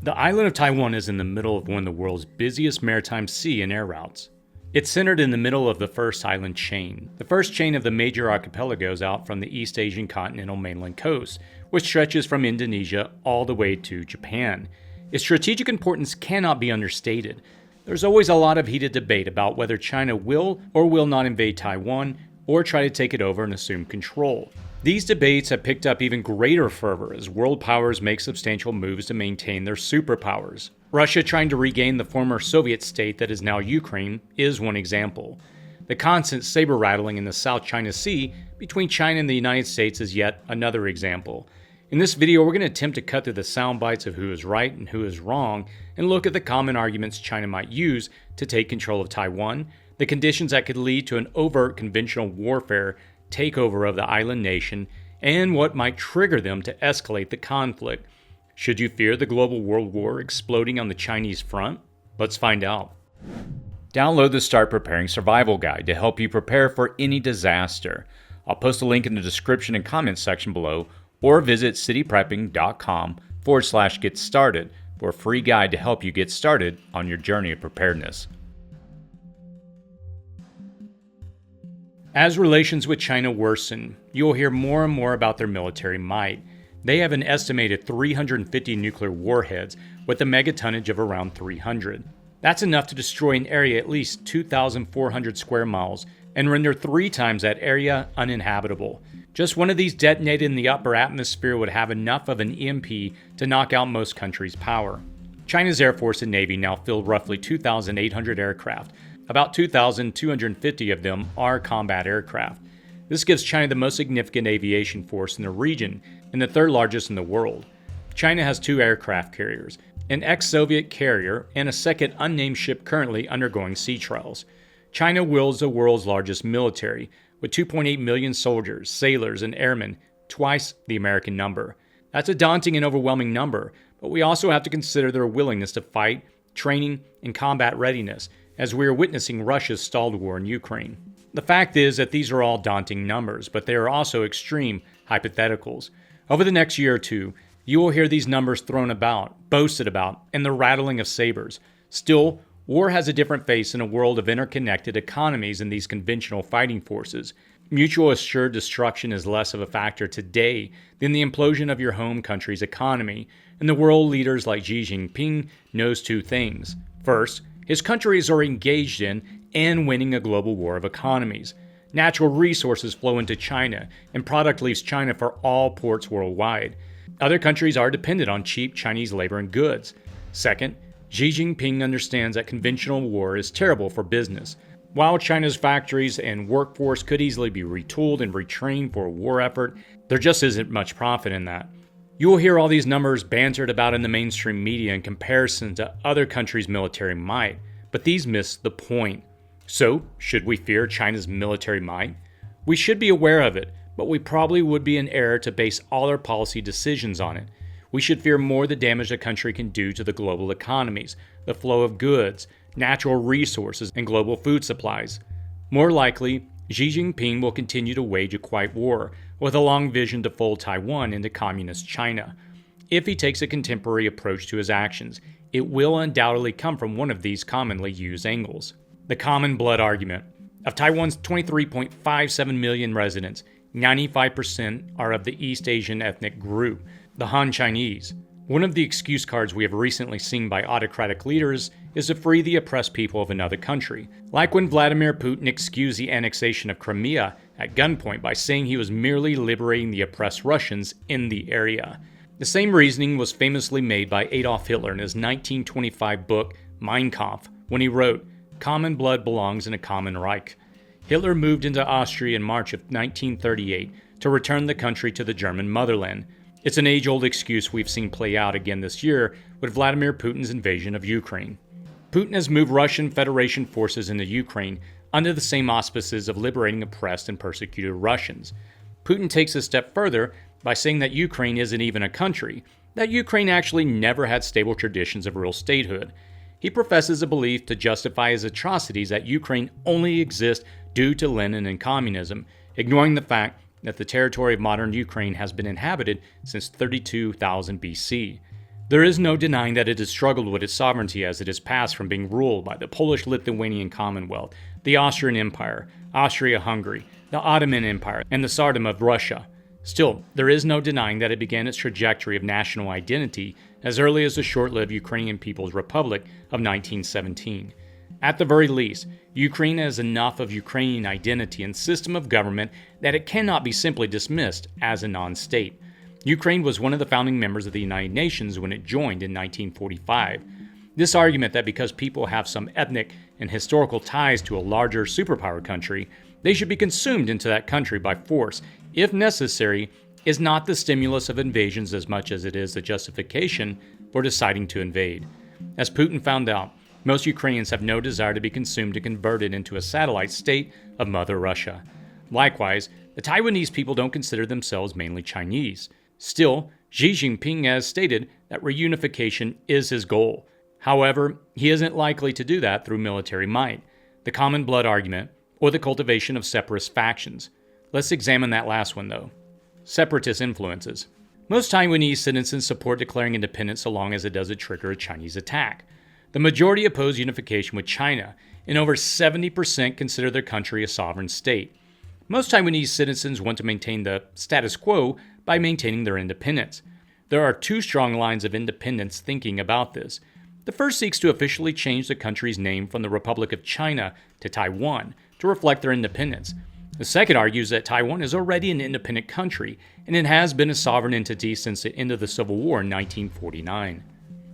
The island of Taiwan is in the middle of one of the world's busiest maritime sea and air routes. It's centered in the middle of the first island chain, the first chain of the major archipelagos out from the East Asian continental mainland coast, which stretches from Indonesia all the way to Japan. Its strategic importance cannot be understated. There's always a lot of heated debate about whether China will or will not invade Taiwan or try to take it over and assume control. These debates have picked up even greater fervor as world powers make substantial moves to maintain their superpowers. Russia trying to regain the former Soviet state that is now Ukraine is one example. The constant saber rattling in the South China Sea between China and the United States is yet another example. In this video, we're going to attempt to cut through the sound bites of who is right and who is wrong, and look at the common arguments China might use to take control of Taiwan, the conditions that could lead to an overt conventional warfare takeover of the island nation, and what might trigger them to escalate the conflict. Should you fear the global world war exploding on the Chinese front? Let's find out. Download the Start Preparing Survival Guide to help you prepare for any disaster. I'll post a link in the description and comments section below, or visit cityprepping.com/get started for a free guide to help you get started on your journey of preparedness. As relations with China worsen, you'll hear more and more about their military might. They have an estimated 350 nuclear warheads with a megatonnage of around 300. That's enough to destroy an area at least 2,400 square miles and render 3 times that area uninhabitable. Just one of these detonated in the upper atmosphere would have enough of an EMP to knock out most countries' power. China's Air Force and Navy now field roughly 2,800 aircraft. About 2,250 of them are combat aircraft. This gives China the most significant aviation force in the region and the third largest in the world. China has 2 aircraft carriers, an ex-Soviet carrier, and a second unnamed ship currently undergoing sea trials. China wields the world's largest military, with 2.8 million soldiers, sailors, and airmen, twice the American number. That's a daunting and overwhelming number, but we also have to consider their willingness to fight, training, and combat readiness, as we are witnessing Russia's stalled war in Ukraine. The fact is that these are all daunting numbers, but they are also extreme hypotheticals. Over the next year or two, you will hear these numbers thrown about, boasted about, and the rattling of sabers. Still, war has a different face in a world of interconnected economies in these conventional fighting forces. Mutual assured destruction is less of a factor today than the implosion of your home country's economy, and the world leaders like Xi Jinping knows 2 things. First, his countries are engaged in and winning a global war of economies. Natural resources flow into China, and product leaves China for all ports worldwide. Other countries are dependent on cheap Chinese labor and goods. Second, Xi Jinping understands that conventional war is terrible for business. While China's factories and workforce could easily be retooled and retrained for a war effort, there just isn't much profit in that. You will hear all these numbers bantered about in the mainstream media in comparison to other countries' military might, but these miss the point. So, should we fear China's military might? We should be aware of it, but we probably would be in error to base all our policy decisions on it. We should fear more the damage the country can do to the global economies, the flow of goods, natural resources, and global food supplies. More likely, Xi Jinping will continue to wage a quiet war, with a long vision to fold Taiwan into communist China. If he takes a contemporary approach to his actions, it will undoubtedly come from one of these commonly used angles. The common blood argument. Of Taiwan's 23.57 million residents, 95% are of the East Asian ethnic group, the Han Chinese. One of the excuse cards we have recently seen by autocratic leaders is to free the oppressed people of another country, like when Vladimir Putin excused the annexation of Crimea at gunpoint by saying he was merely liberating the oppressed Russians in the area. The same reasoning was famously made by Adolf Hitler in his 1925 book Mein Kampf, when he wrote, "Common blood belongs in a common Reich." Hitler moved into Austria in March of 1938 to return the country to the German motherland. It's an age-old excuse we've seen play out again this year with Vladimir Putin's invasion of Ukraine. Putin has moved Russian Federation forces into Ukraine under the same auspices of liberating oppressed and persecuted Russians. Putin takes a step further by saying that Ukraine isn't even a country, that Ukraine actually never had stable traditions of real statehood. He professes a belief to justify his atrocities that Ukraine only exists due to Lenin and communism, ignoring the fact that the territory of modern Ukraine has been inhabited since 32,000 BC. There is no denying that it has struggled with its sovereignty as it has passed from being ruled by the Polish-Lithuanian Commonwealth, the Austrian Empire, Austria-Hungary, the Ottoman Empire, and the Tsardom of Russia. Still, there is no denying that it began its trajectory of national identity as early as the short-lived Ukrainian People's Republic of 1917. At the very least, Ukraine has enough of Ukrainian identity and system of government that it cannot be simply dismissed as a non-state. Ukraine was one of the founding members of the United Nations when it joined in 1945. This argument that because people have some ethnic and historical ties to a larger superpower country, they should be consumed into that country by force, if necessary, is not the stimulus of invasions as much as it is the justification for deciding to invade. As Putin found out, most Ukrainians have no desire to be consumed and converted into a satellite state of Mother Russia. Likewise, the Taiwanese people don't consider themselves mainly Chinese. Still, Xi Jinping has stated that reunification is his goal. However, he isn't likely to do that through military might, the common blood argument, or the cultivation of separatist factions. Let's examine that last one, though. Separatist influences. Most Taiwanese citizens support declaring independence so long as it doesn't trigger a Chinese attack. The majority oppose unification with China, and over 70% consider their country a sovereign state. Most Taiwanese citizens want to maintain the status quo by maintaining their independence. There are two strong lines of independence thinking about this. The first seeks to officially change the country's name from the Republic of China to Taiwan to reflect their independence. The second argues that Taiwan is already an independent country, and it has been a sovereign entity since the end of the Civil War in 1949.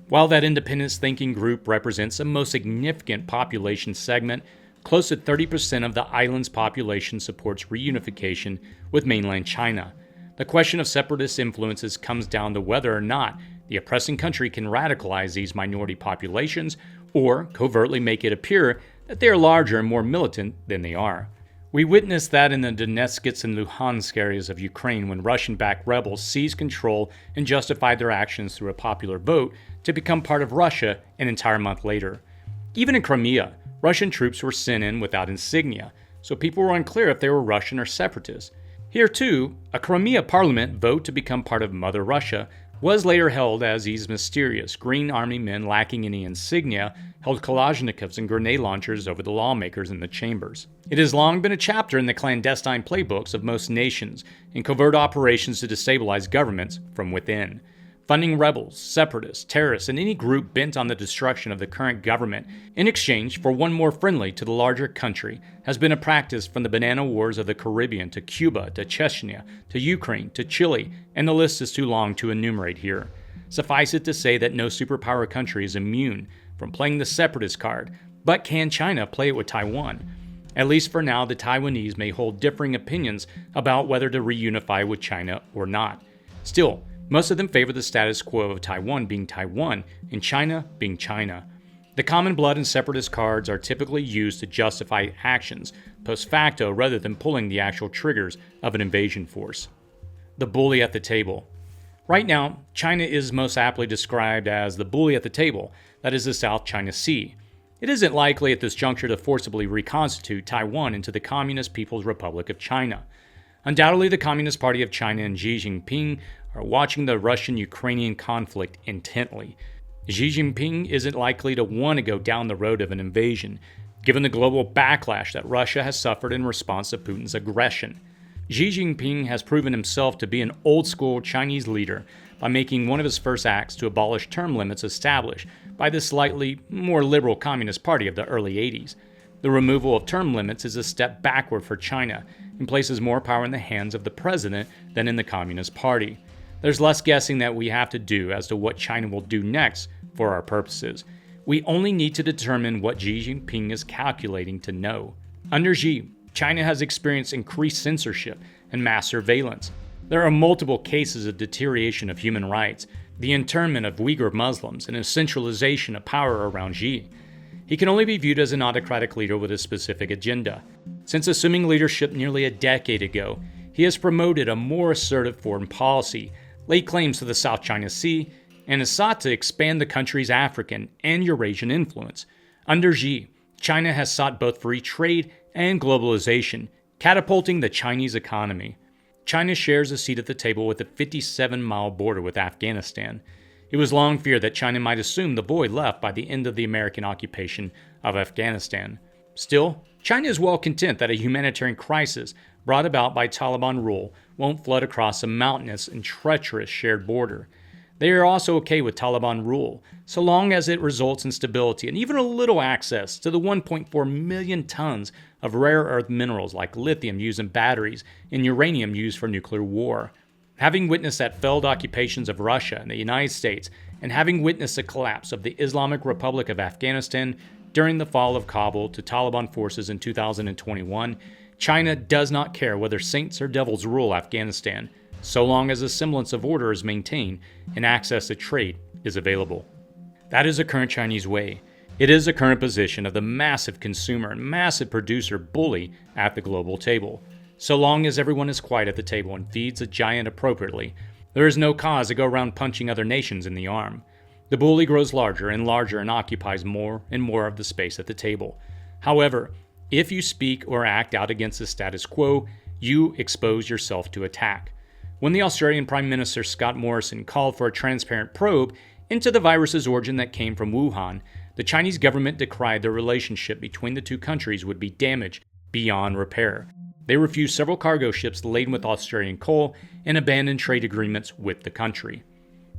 While that independence thinking group represents the most significant population segment, close to 30% of the island's population supports reunification with mainland China. The question of separatist influences comes down to whether or not the oppressing country can radicalize these minority populations or covertly make it appear that they are larger and more militant than they are. We witnessed that in the Donetsk and Luhansk areas of Ukraine when Russian-backed rebels seized control and justified their actions through a popular vote to become part of Russia an entire month later. Even in Crimea, Russian troops were sent in without insignia, so people were unclear if they were Russian or separatists. Here too, a Crimea parliament vote to become part of Mother Russia was later held as these mysterious Green Army men lacking any insignia held Kalashnikovs and grenade launchers over the lawmakers in the chambers. It has long been a chapter in the clandestine playbooks of most nations in covert operations to destabilize governments from within. Funding rebels, separatists, terrorists, and any group bent on the destruction of the current government in exchange for one more friendly to the larger country has been a practice from the banana wars of the Caribbean to Cuba to Chechnya to Ukraine to Chile, and the list is too long to enumerate here. Suffice it to say that no superpower country is immune from playing the separatist card, but can China play it with Taiwan? At least for now, the Taiwanese may hold differing opinions about whether to reunify with China or not. Still, most of them favor the status quo of Taiwan being Taiwan and China being China. The common blood and separatist cards are typically used to justify actions post facto rather than pulling the actual triggers of an invasion force. The bully at the table. Right now, China is most aptly described as the bully at the table, that is the South China Sea. It isn't likely at this juncture to forcibly reconstitute Taiwan into the Communist People's Republic of China. Undoubtedly, the Communist Party of China and Xi Jinping are watching the Russian-Ukrainian conflict intently. Xi Jinping isn't likely to want to go down the road of an invasion, given the global backlash that Russia has suffered in response to Putin's aggression. Xi Jinping has proven himself to be an old-school Chinese leader by making one of his first acts to abolish term limits established by the slightly more liberal Communist Party of the early 80s. The removal of term limits is a step backward for China and places more power in the hands of the president than in the Communist Party. There's less guessing that we have to do as to what China will do next for our purposes. We only need to determine what Xi Jinping is calculating to know. Under Xi, China has experienced increased censorship and mass surveillance. There are multiple cases of deterioration of human rights, the internment of Uyghur Muslims, and a centralization of power around Xi. He can only be viewed as an autocratic leader with a specific agenda. Since assuming leadership nearly a decade ago, he has promoted a more assertive foreign policy, laid claims to the South China Sea, and has sought to expand the country's African and Eurasian influence. Under Xi, China has sought both free trade and globalization, catapulting the Chinese economy. China shares a seat at the table with a 57-mile border with Afghanistan. It was long feared that China might assume the void left by the end of the American occupation of Afghanistan. Still, China is well content that a humanitarian crisis brought about by Taliban rule won't flood across a mountainous and treacherous shared border. They are also okay with Taliban rule, so long as it results in stability and even a little access to the 1.4 million tons of rare earth minerals like lithium used in batteries and uranium used for nuclear war. Having witnessed that failed occupations of Russia and the United States, and having witnessed the collapse of the Islamic Republic of Afghanistan during the fall of Kabul to Taliban forces in 2021, China does not care whether saints or devils rule Afghanistan, so long as a semblance of order is maintained and access to trade is available. That is the current Chinese way. It is the current position of the massive consumer and massive producer bully at the global table. So long as everyone is quiet at the table and feeds the giant appropriately, there is no cause to go around punching other nations in the arm. The bully grows larger and larger and occupies more and more of the space at the table. However, if you speak or act out against the status quo, you expose yourself to attack. When the Australian Prime Minister Scott Morrison called for a transparent probe into the virus's origin that came from Wuhan, the Chinese government decried the relationship between the two countries would be damaged beyond repair. They refused several cargo ships laden with Australian coal and abandoned trade agreements with the country.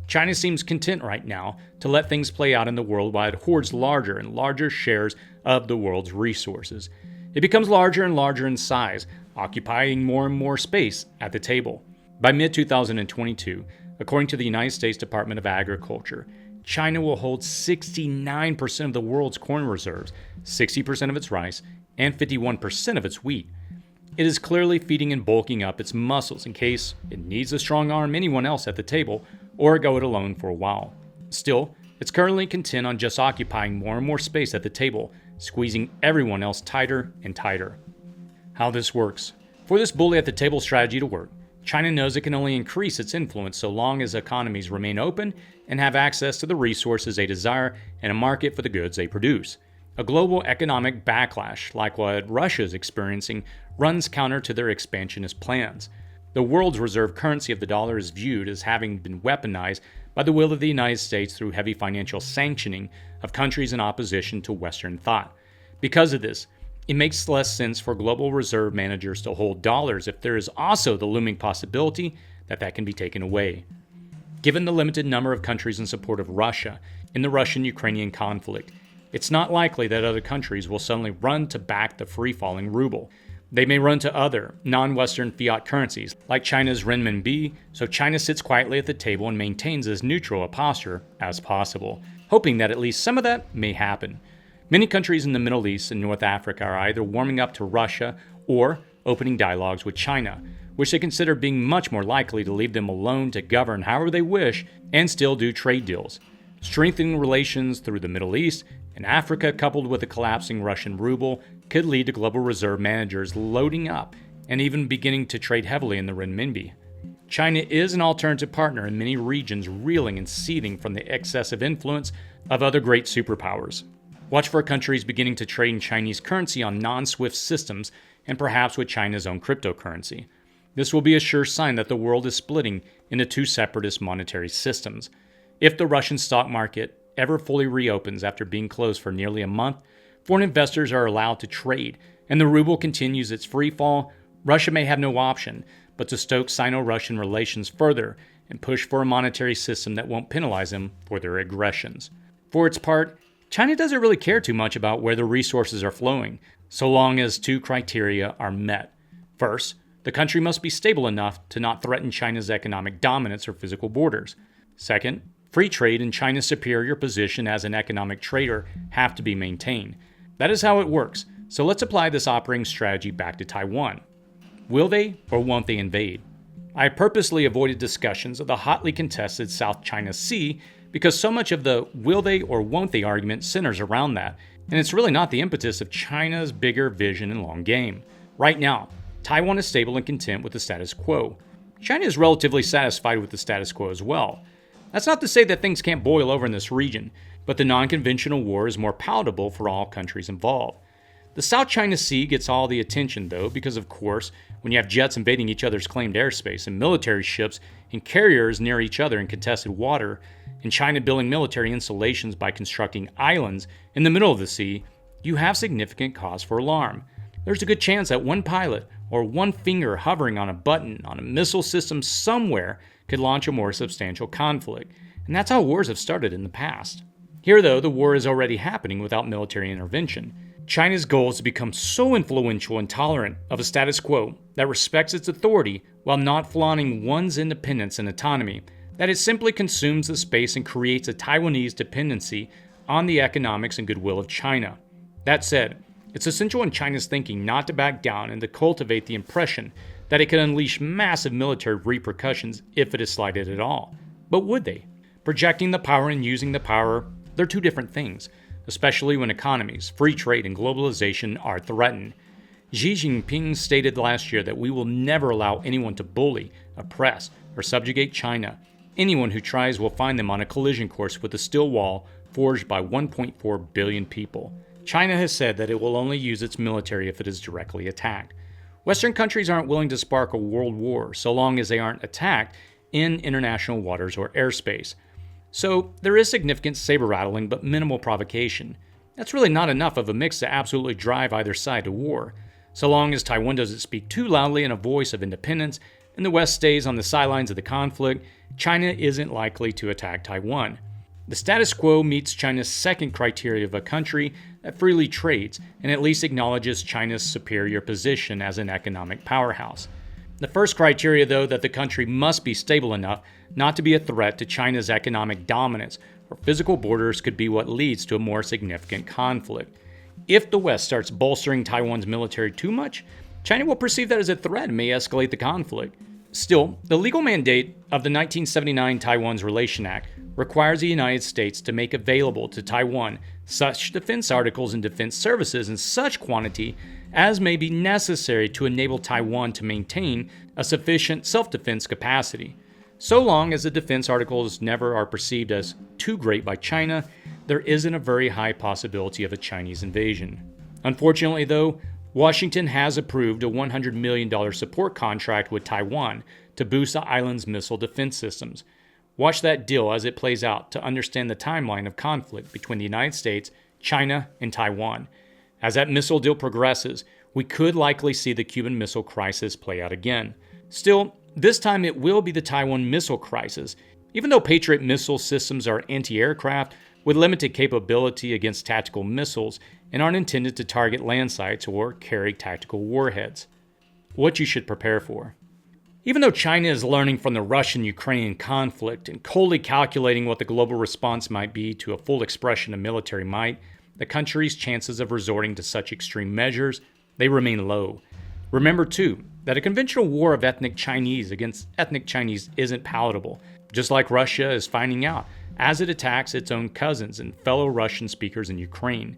China seems content right now to let things play out in the world while it hoards larger and larger shares of the world's resources. It becomes larger and larger in size, occupying more and more space at the table. By mid-2022, according to the United States Department of Agriculture, China will hold 69% of the world's corn reserves, 60% of its rice, and 51% of its wheat. It is clearly feeding and bulking up its muscles in case it needs to strong-arm anyone else at the table or go it alone for a while. Still, it's currently content on just occupying more and more space at the table, squeezing everyone else tighter and tighter. How this works. For this bully at the table strategy to work, China knows it can only increase its influence so long as economies remain open and have access to the resources they desire and a market for the goods they produce. A global economic backlash, like what Russia is experiencing, runs counter to their expansionist plans. The world's reserve currency of the dollar is viewed as having been weaponized by the will of the United States through heavy financial sanctioning of countries in opposition to Western thought. Because of this, it makes less sense for global reserve managers to hold dollars if there is also the looming possibility that that can be taken away. Given the limited number of countries in support of Russia in the Russian-Ukrainian conflict, it's not likely that other countries will suddenly run to back the free-falling ruble. They may run to other, non-Western fiat currencies, like China's renminbi, so China sits quietly at the table and maintains as neutral a posture as possible, hoping that at least some of that may happen. Many countries in the Middle East and North Africa are either warming up to Russia or opening dialogues with China, which they consider being much more likely to leave them alone to govern however they wish and still do trade deals. Strengthening relations through the Middle East and Africa, coupled with a collapsing Russian ruble, could lead to global reserve managers loading up and even beginning to trade heavily in the renminbi. China is an alternative partner in many regions reeling and seething from the excessive influence of other great superpowers. Watch for countries beginning to trade in Chinese currency on non-SWIFT systems and perhaps with China's own cryptocurrency. This will be a sure sign that the world is splitting into two separatist monetary systems. If the Russian stock market ever fully reopens after being closed for nearly a month, foreign investors are allowed to trade, and the ruble continues its free fall, Russia may have no option but to stoke Sino-Russian relations further and push for a monetary system that won't penalize them for their aggressions. For its part, China doesn't really care too much about where the resources are flowing, so long as two criteria are met. First, the country must be stable enough to not threaten China's economic dominance or physical borders. Second, free trade and China's superior position as an economic trader have to be maintained. That is how it works, so let's apply this operating strategy back to Taiwan. Will they or won't they invade? I purposely avoided discussions of the hotly contested South China Sea because so much of the will they or won't they argument centers around that, and it's really not the impetus of China's bigger vision and long game. Right now, Taiwan is stable and content with the status quo. China is relatively satisfied with the status quo as well. That's not to say that things can't boil over in this region, but the non-conventional war is more palatable for all countries involved. The South China Sea gets all the attention, though, because of course, when you have jets invading each other's claimed airspace and military ships and carriers near each other in contested water, and China building military installations by constructing islands in the middle of the sea, you have significant cause for alarm. There's a good chance that one pilot or one finger hovering on a button on a missile system somewhere could launch a more substantial conflict, and that's how wars have started in the past. Here, though, the war is already happening without military intervention. China's goal is to become so influential and tolerant of a status quo that respects its authority while not flaunting one's independence and autonomy, that it simply consumes the space and creates a Taiwanese dependency on the economics and goodwill of China. That said, it's essential in China's thinking not to back down and to cultivate the impression that it can unleash massive military repercussions if it is slighted at all. But would they? Projecting the power and using the power, they're two different things, especially when economies, free trade, and globalization are threatened. Xi Jinping stated last year that we will never allow anyone to bully, oppress, or subjugate China. Anyone who tries will find them on a collision course with a steel wall forged by 1.4 billion people. China has said that it will only use its military if it is directly attacked. Western countries aren't willing to spark a world war so long as they aren't attacked in international waters or airspace. So there is significant saber rattling but minimal provocation. That's really not enough of a mix to absolutely drive either side to war. So long as Taiwan doesn't speak too loudly in a voice of independence and the West stays on the sidelines of the conflict, China isn't likely to attack Taiwan. The status quo meets China's second criteria of a country that freely trades and at least acknowledges China's superior position as an economic powerhouse. The first criteria, though, that the country must be stable enough not to be a threat to China's economic dominance, or physical borders could be what leads to a more significant conflict. If the West starts bolstering Taiwan's military too much, China will perceive that as a threat and may escalate the conflict. Still, the legal mandate of the 1979 Taiwan's Relation Act requires the United States to make available to Taiwan such defense articles and defense services in such quantity as may be necessary to enable Taiwan to maintain a sufficient self-defense capacity. So long as the defense articles never are perceived as too great by China, there isn't a very high possibility of a Chinese invasion. Unfortunately, though, Washington has approved a $100 million support contract with Taiwan to boost the island's missile defense systems. Watch that deal as it plays out to understand the timeline of conflict between the United States, China, and Taiwan. As that missile deal progresses, we could likely see the Cuban Missile Crisis play out again. Still, this time it will be the Taiwan Missile Crisis. Even though Patriot missile systems are anti-aircraft with limited capability against tactical missiles and aren't intended to target land sites or carry tactical warheads. What you should prepare for. Even though China is learning from the Russian-Ukrainian conflict and coldly calculating what the global response might be to a full expression of military might, the country's chances of resorting to such extreme measures, they remain low. Remember, too, that a conventional war of ethnic Chinese against ethnic Chinese isn't palatable, just like Russia is finding out as it attacks its own cousins and fellow Russian speakers in Ukraine.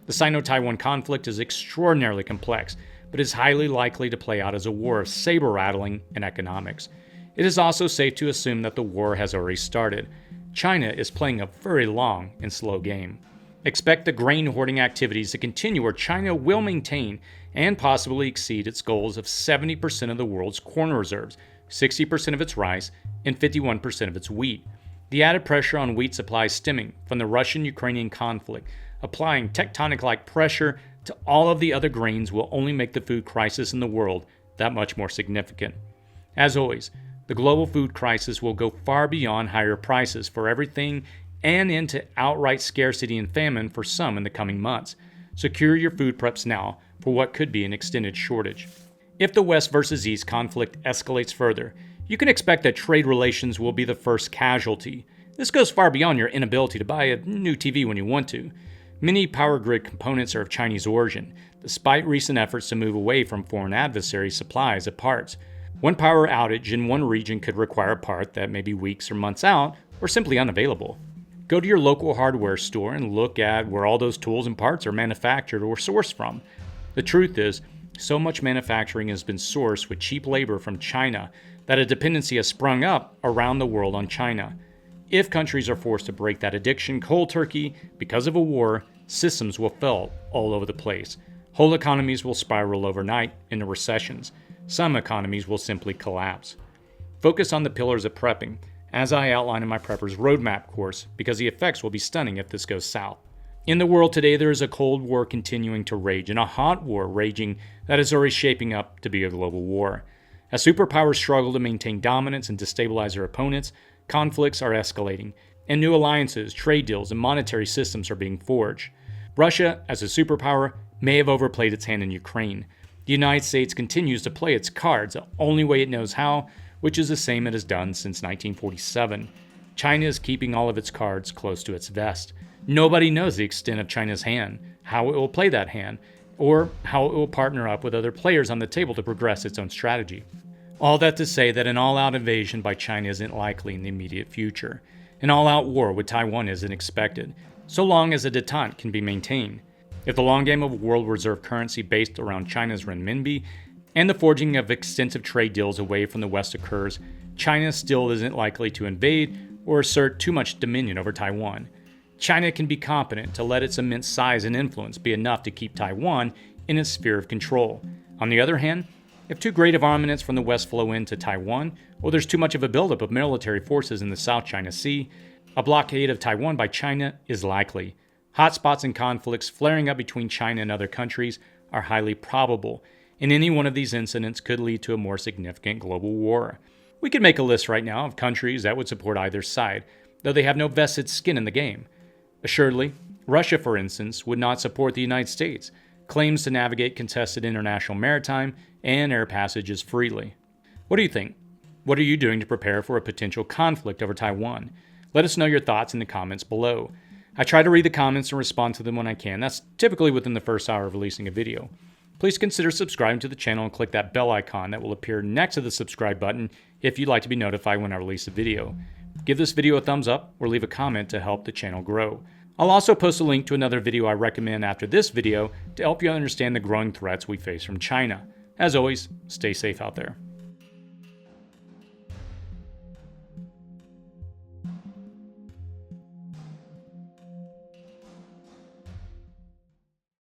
The Sino-Taiwan conflict is extraordinarily complex, but is highly likely to play out as a war of saber rattling and economics. It is also safe to assume that the war has already started. China is playing a very long and slow game. Expect the grain hoarding activities to continue where China will maintain and possibly exceed its goals of 70% of the world's corn reserves, 60% of its rice, and 51% of its wheat. The added pressure on wheat supplies stemming from the Russian-Ukrainian conflict, applying tectonic-like pressure to all of the other grains, will only make the food crisis in the world that much more significant. As always, the global food crisis will go far beyond higher prices for everything and into outright scarcity and famine for some in the coming months. Secure your food preps now for what could be an extended shortage. If the West versus East conflict escalates further, you can expect that trade relations will be the first casualty. This goes far beyond your inability to buy a new TV when you want to. Many power grid components are of Chinese origin, despite recent efforts to move away from foreign adversaries' supplies of parts. One power outage in one region could require a part that may be weeks or months out, or simply unavailable. Go to your local hardware store and look at where all those tools and parts are manufactured or sourced from. The truth is, so much manufacturing has been sourced with cheap labor from China that a dependency has sprung up around the world on China. If countries are forced to break that addiction cold turkey because of a war, systems will fail all over the place. Whole economies will spiral overnight into recessions. Some economies will simply collapse. Focus on the pillars of prepping, as I outline in my Prepper's Roadmap course, because the effects will be stunning if this goes south. In the world today, there is a Cold War continuing to rage and a hot war raging that is already shaping up to be a global war. As superpowers struggle to maintain dominance and destabilize their opponents, conflicts are escalating, and new alliances, trade deals, and monetary systems are being forged. Russia, as a superpower, may have overplayed its hand in Ukraine. The United States continues to play its cards the only way it knows how, which is the same it has done since 1947. China is keeping all of its cards close to its vest. Nobody knows the extent of China's hand, how it will play that hand, or how it will partner up with other players on the table to progress its own strategy. All that to say that an all-out invasion by China isn't likely in the immediate future. An all-out war with Taiwan isn't expected, so long as a detente can be maintained. If the long game of world reserve currency based around China's renminbi and the forging of extensive trade deals away from the West occurs, China still isn't likely to invade or assert too much dominion over Taiwan. China can be competent to let its immense size and influence be enough to keep Taiwan in its sphere of control. On the other hand, if too great of armaments from the West flow into Taiwan, or there's too much of a buildup of military forces in the South China Sea, a blockade of Taiwan by China is likely. Hotspots and conflicts flaring up between China and other countries are highly probable, and any one of these incidents could lead to a more significant global war. We could make a list right now of countries that would support either side, though they have no vested skin in the game. Assuredly, Russia, for instance, would not support the United States, claims to navigate contested international maritime and air passages freely. What do you think? What are you doing to prepare for a potential conflict over Taiwan? Let us know your thoughts in the comments below. I try to read the comments and respond to them when I can. That's typically within the first hour of releasing a video. Please consider subscribing to the channel and click that bell icon that will appear next to the subscribe button if you'd like to be notified when I release a video. Give this video a thumbs up or leave a comment to help the channel grow. I'll also post a link to another video I recommend after this video to help you understand the growing threats we face from China. As always, stay safe out there.